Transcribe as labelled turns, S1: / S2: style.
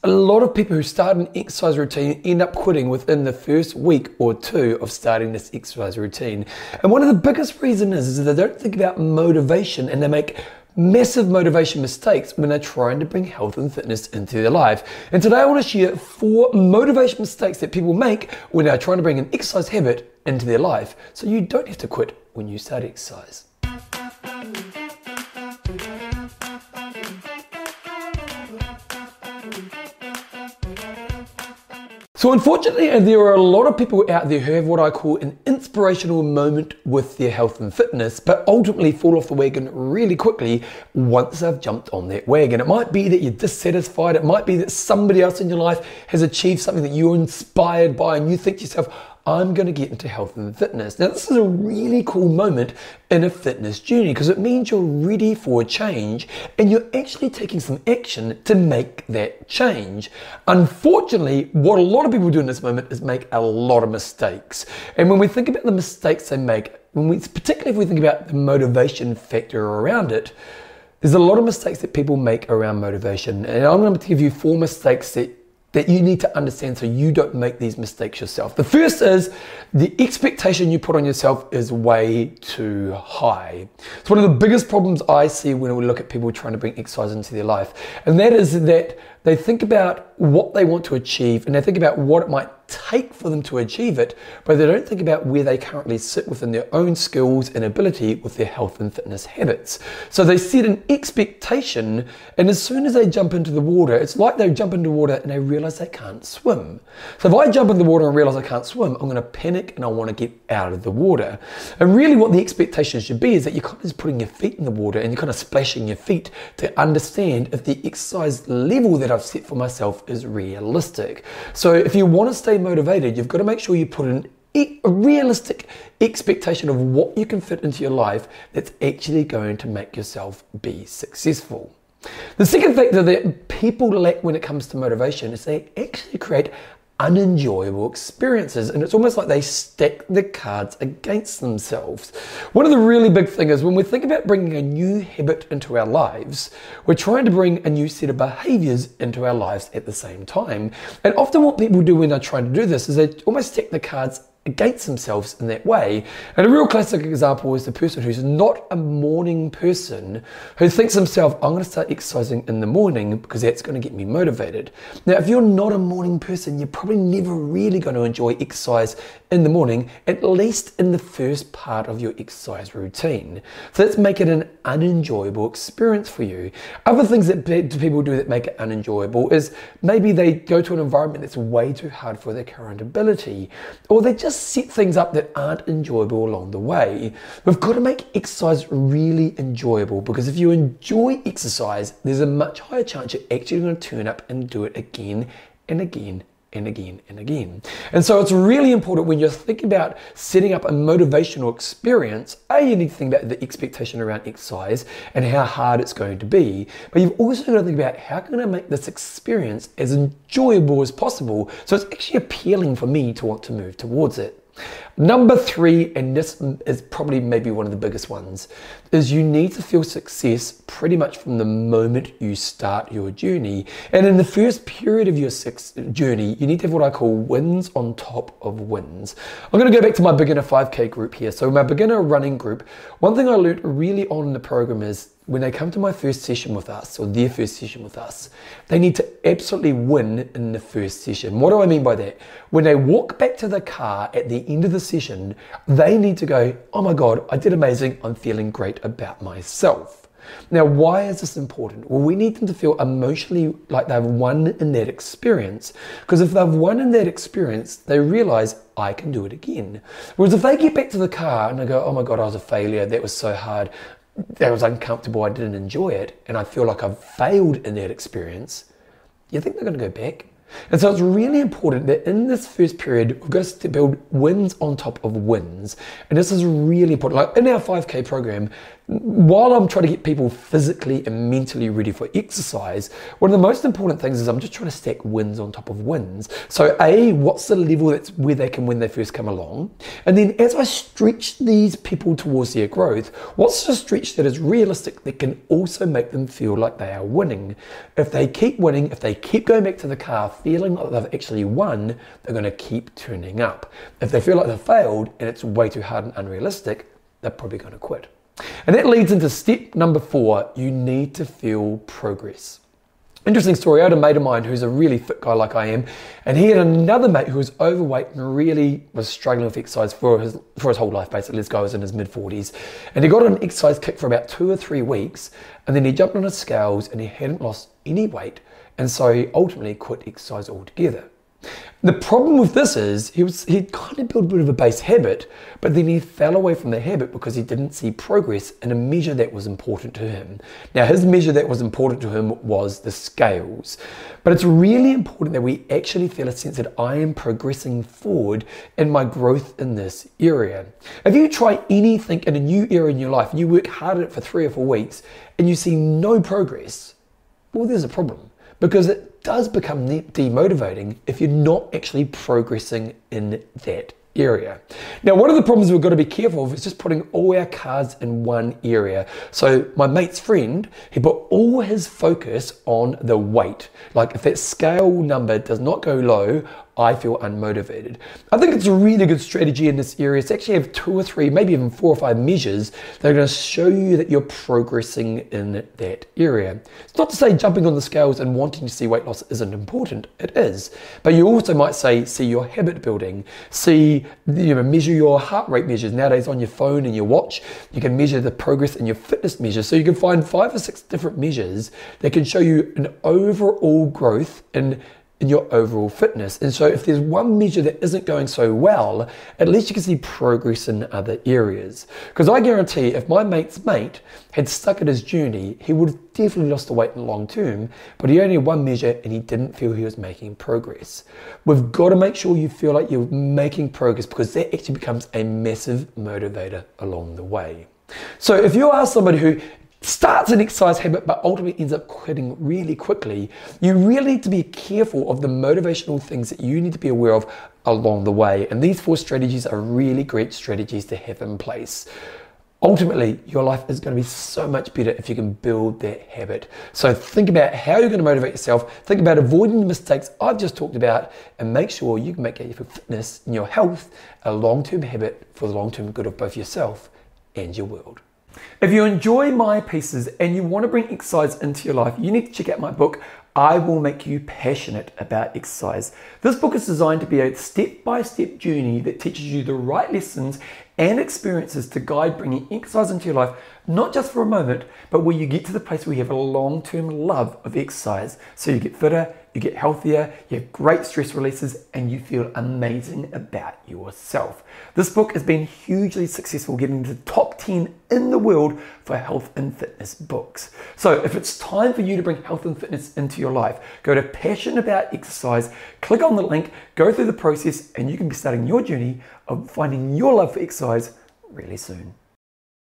S1: A lot of people who start an exercise routine end up quitting within the first week or two of starting this exercise routine. And one of the biggest reasons is they don't think about motivation, and they make massive motivation mistakes when they're trying to bring health and fitness into their life. And today I want to share 4 motivation mistakes that people make when they're trying to bring an exercise habit into their life, so you don't have to quit when you start exercise. So unfortunately, there are a lot of people out there who have what I call an inspirational moment with their health and fitness, but ultimately fall off the wagon really quickly once they've jumped on that wagon. It might be that you're dissatisfied. It might be that somebody else in your life has achieved something that you're inspired by, and you think to yourself, I'm going to get into health and fitness. Now, this is a really cool moment in a fitness journey because it means you're ready for a change and you're actually taking some action to make that change. Unfortunately, what a lot of people do in this moment is make a lot of mistakes. And when we think about the mistakes they make, particularly if we think about the motivation factor around it, there's a lot of mistakes that people make around motivation. And I'm going to give you 4 mistakes that you need to understand so you don't make these mistakes yourself. The first is the expectation you put on yourself is way too high. It's one of the biggest problems I see when we look at people trying to bring exercise into their life. And that is that they think about what they want to achieve and they think about what it might take for them to achieve it, but they don't think about where they currently sit within their own skills and ability with their health and fitness habits. So they set an expectation, and as soon as they jump into the water, it's like they jump into water and they realize they can't swim. So if I jump in the water and realize I can't swim, I'm going to panic and I want to get out of the water. And really what the expectation should be is that you're kind of just putting your feet in the water and you're kind of splashing your feet to understand if the exercise level that I've set for myself is realistic. So if you want to stay motivated, you've got to make sure you put a realistic expectation of what you can fit into your life that's actually going to make yourself be successful. The second factor that people lack when it comes to motivation is they actually create unenjoyable experiences, and it's almost like they stack the cards against themselves. One of the really big things is when we think about bringing a new habit into our lives, we're trying to bring a new set of behaviors into our lives at the same time. And often what people do when they're trying to do this is they almost stack the cards against themselves in that way. And a real classic example is the person who's not a morning person who thinks to himself, I'm going to start exercising in the morning because that's going to get me motivated. Now, if you're not a morning person, you're probably never really going to enjoy exercise in the morning, at least in the first part of your exercise routine. So let's make it an unenjoyable experience for you. Other things that people do that make it unenjoyable is maybe they go to an environment that's way too hard for their current ability, or they just set things up that aren't enjoyable along the way. We've got to make exercise really enjoyable, because if you enjoy exercise, there's a much higher chance you're actually going to turn up and do it again and again and again and again. And so it's really important when you're thinking about setting up a motivational experience, you need to think about the expectation around exercise and how hard it's going to be, but you've also got to think about how can I make this experience as enjoyable as possible so it's actually appealing for me to want to move towards it. Number 3, and this is probably maybe one of the biggest ones, is you need to feel success pretty much from the moment you start your journey. And in the first period of your journey, you need to have what I call wins on top of wins. I'm going to go back to my beginner 5K group here. So my beginner running group, one thing I learned really on in the program is when they come to my first session with us, or their first session with us, they need to absolutely win in the first session. What do I mean by that? When they walk back to the car at the end of the session, they need to go, oh my God, I did amazing. I'm feeling great about myself. Now, why is this important? Well, we need them to feel emotionally like they've won in that experience, because if they've won in that experience, they realize I can do it again. Whereas if they get back to the car and they go, oh my God, I was a failure. That was so hard. That was uncomfortable, I didn't enjoy it, and I feel like I've failed in that experience, you think they're going to go back? And so it's really important that in this first period, we've got to build wins on top of wins. And this is really important. Like in our 5K program, while I'm trying to get people physically and mentally ready for exercise, one of the most important things is I'm just trying to stack wins on top of wins. So what's the level that's where they can when they first come along? And then as I stretch these people towards their growth, what's the stretch that is realistic that can also make them feel like they are winning? If they keep winning, if they keep going back to the car feeling like they've actually won, they're going to keep turning up. If they feel like they've failed and it's way too hard and unrealistic, they're probably going to quit. And that leads into step number 4, you need to feel progress. Interesting story, I had a mate of mine who's a really fit guy like I am, and he had another mate who was overweight and really was struggling with exercise for his whole life, basically. This guy was in his mid-40s. And he got an exercise kick for about 2 or 3 weeks, and then he jumped on his scales and he hadn't lost any weight, and so he ultimately quit exercise altogether. The problem with this is he'd kind of built a bit of a base habit, but then he fell away from the habit because he didn't see progress in a measure that was important to him. Now, his measure that was important to him was the scales. But it's really important that we actually feel a sense that I am progressing forward in my growth in this area. If you try anything in a new area in your life and you work hard at it for 3 or 4 weeks and you see no progress, well, there's a problem. Because it does become demotivating if you're not actually progressing in that area. Now, one of the problems we've got to be careful of is just putting all our cards in one area. So my mate's friend, he put all his focus on the weight. Like if that scale number does not go low, I feel unmotivated. I think it's a really good strategy in this area to actually have 2 or 3, maybe even 4 or 5 measures that are going to show you that you're progressing in that area. It's not to say jumping on the scales and wanting to see weight loss isn't important. It is. But you also might say, see your habit building, measure your heart rate measures. Nowadays on your phone and your watch, you can measure the progress in your fitness measures. So you can find 5 or 6 different measures that can show you an overall growth in your overall fitness. And so if there's one measure that isn't going so well, at least you can see progress in other areas. Because I guarantee if my mate's mate had stuck at his journey, he would have definitely lost the weight in the long term, but he only had one measure and he didn't feel he was making progress. We've got to make sure you feel like you're making progress, because that actually becomes a massive motivator along the way. So if you are somebody who starts an exercise habit but ultimately ends up quitting really quickly, you really need to be careful of the motivational things that you need to be aware of along the way. And these 4 strategies are really great strategies to have in place. Ultimately, your life is going to be so much better if you can build that habit. So think about how you're going to motivate yourself, think about avoiding the mistakes I've just talked about, and make sure you can make your fitness and your health a long-term habit for the long-term good of both yourself and your world. If you enjoy my pieces and you want to bring exercise into your life, you need to check out my book, I Will Make You Passionate About Exercise. This book is designed to be a step-by-step journey that teaches you the right lessons and experiences to guide bringing exercise into your life, not just for a moment, but where you get to the place where you have a long-term love of exercise. So you get fitter, you get healthier, you have great stress releases, and you feel amazing about yourself. This book has been hugely successful, getting into the top 10 in the world for health and fitness books. So if it's time for you to bring health and fitness into your life, go to Passion About Exercise, click on the link, go through the process, and you can be starting your journey of finding your love for exercise really soon.